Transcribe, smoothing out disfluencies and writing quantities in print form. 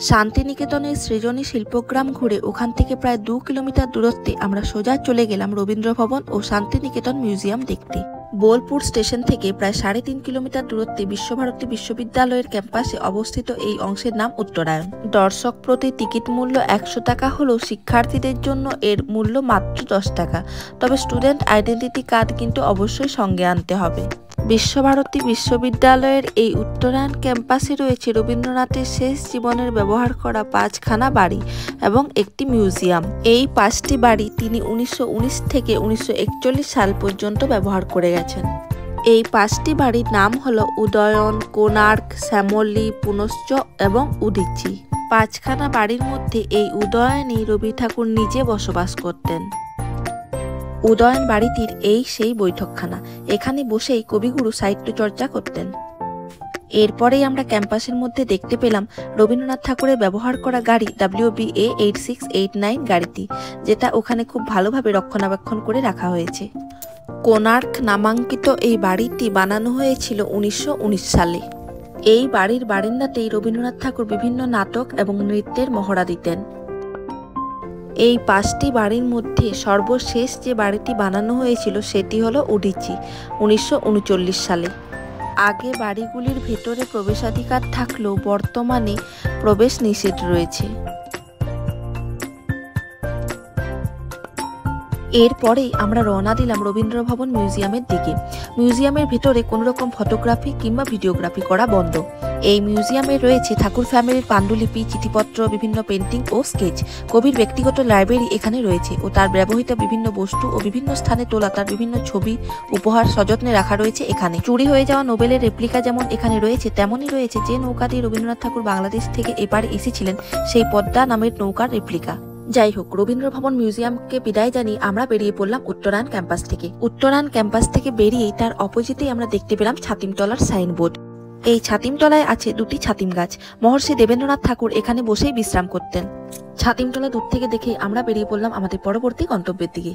শান্তিনিকেতনের সৃজনী শিল্পগ্রাম ঘুরে ওখান থেকে প্রায় 2 কিলোমিটার দূরত্বে আমরা সোজা চলে গেলাম রবীন্দ্র ভবন ও শান্তিনিকেতন মিউজিয়াম দেখতে। বোলপুর স্টেশন থেকে প্রায় 3.5 কিলোমিটার দূরত্বে বিশ্বভারতী বিশ্ববিদ্যালয়ের ক্যাম্পাসে অবস্থিত এই অংশের নাম উত্তরায়ণ। দর্শক প্রতি টিকিট মূল্য 100 টাকা হলেও শিক্ষার্থীদের জন্য এর মূল্য মাত্র 10 টাকা। তবে স্টুডেন্ট আইডেন্টিটি কার্ড কিন্তু অবশ্যই সঙ্গে আনতে হবে। বিশ্বভারতী বিশ্ববিদ্যালয়ের এই উত্তরায়ণ ক্যাম্পাসে রয়েছে রবীন্দ্রনাথের শেষ জীবনের ব্যবহার করা 5খানা বাড়ি এবং একটি মিউজিয়াম। এই 5টি বাড়ি তিনি 1919 থেকে 1941 সাল পর্যন্ত ব্যবহার করে গেছেন। এই 5টি বাড়ির নাম হলো উদয়ন, কোণার্ক, শ্যামলী, পুনশ্চ এবং উদীচী। 5খানা বাড়ির মধ্যে এই উদয়নে রবি ঠাকুর নিজে বসবাস করতেন। উদয়ন বাড়িটির এই সেই বৈঠকখানা, এখানে বসেই কবিগুরু সাহিত্য চর্চা করতেন। এরপরেই আমরা ক্যাম্পাসের মধ্যে দেখতে পেলাম রবীন্দ্রনাথ ঠাকুরের ব্যবহার করা গাড়ি WBA 8689 গাড়িটি, যেটা ওখানে খুব ভালোভাবে রক্ষণাবেক্ষণ করে রাখা হয়েছে। কোণার্ক নামাঙ্কিত এই বাড়িটি বানানো হয়েছিল 1919 সালে। এই বাড়ির বারান্দাতেই রবীন্দ্রনাথ ঠাকুর বিভিন্ন নাটক এবং নৃত্যের মহড়া দিতেন। এই 5টি বাড়ির মধ্যে সর্বশেষ যে বাড়িটি বানানো হয়েছিল সেটি হলো উদীচী, 1939 সালে। আগে বাড়িগুলির ভেতরে প্রবেশাধিকার থাকলেও বর্তমানে প্রবেশ নিষেধ রয়েছে। এরপরেই আমরা রওনা দিলাম রবীন্দ্র ভবন মিউজিয়ামের দিকে। মিউজিয়ামের ভেতরে কোনো রকম ফটোগ্রাফি কিংবা ভিডিওগ্রাফি করা বন্ধ। এই মিউজিয়ামে রয়েছে ঠাকুর ফ্যামিলির পাণ্ডুলিপি, চিঠিপত্র, বিভিন্ন পেন্টিং ও স্কেচ। কবির ব্যক্তিগত লাইব্রেরি এখানে রয়েছে ও তার ব্যবহৃত বিভিন্ন বস্তু ও বিভিন্ন স্থানে তোলা তার বিভিন্ন ছবি, উপহার সযত্নে রাখা রয়েছে এখানে। চুরি হয়ে যাওয়া নোবেলের রেপ্লিকা যেমন এখানে রয়েছে, তেমনই রয়েছে যে নৌকা দিয়ে রবীন্দ্রনাথ ঠাকুর বাংলাদেশ থেকে এপারে এসেছিলেন সেই পদ্মা নামের নৌকার রেপ্লিকা। যাই হোক, রবীন্দ্র ভবন মিউজিয়ামকে বিদায় জানিয়ে আমরা বেরিয়ে পড়লাম উত্তরায়ণ ক্যাম্পাস থেকে। উত্তরায়ণ ক্যাম্পাস থেকে বেরিয়েই তার অপোজিটেই আমরা দেখতে পেলাম ছাতিমতলার সাইনবোর্ড। এই ছাতিমতলায় আছে 2টি ছাতিম গাছ। মহর্ষি দেবেন্দ্রনাথ ঠাকুর এখানে বসেই বিশ্রাম করতেন। ছাতিমতলা দূর থেকে দেখে আমরা বেরিয়ে পড়লাম আমাদের পরবর্তী গন্তব্যের দিকে।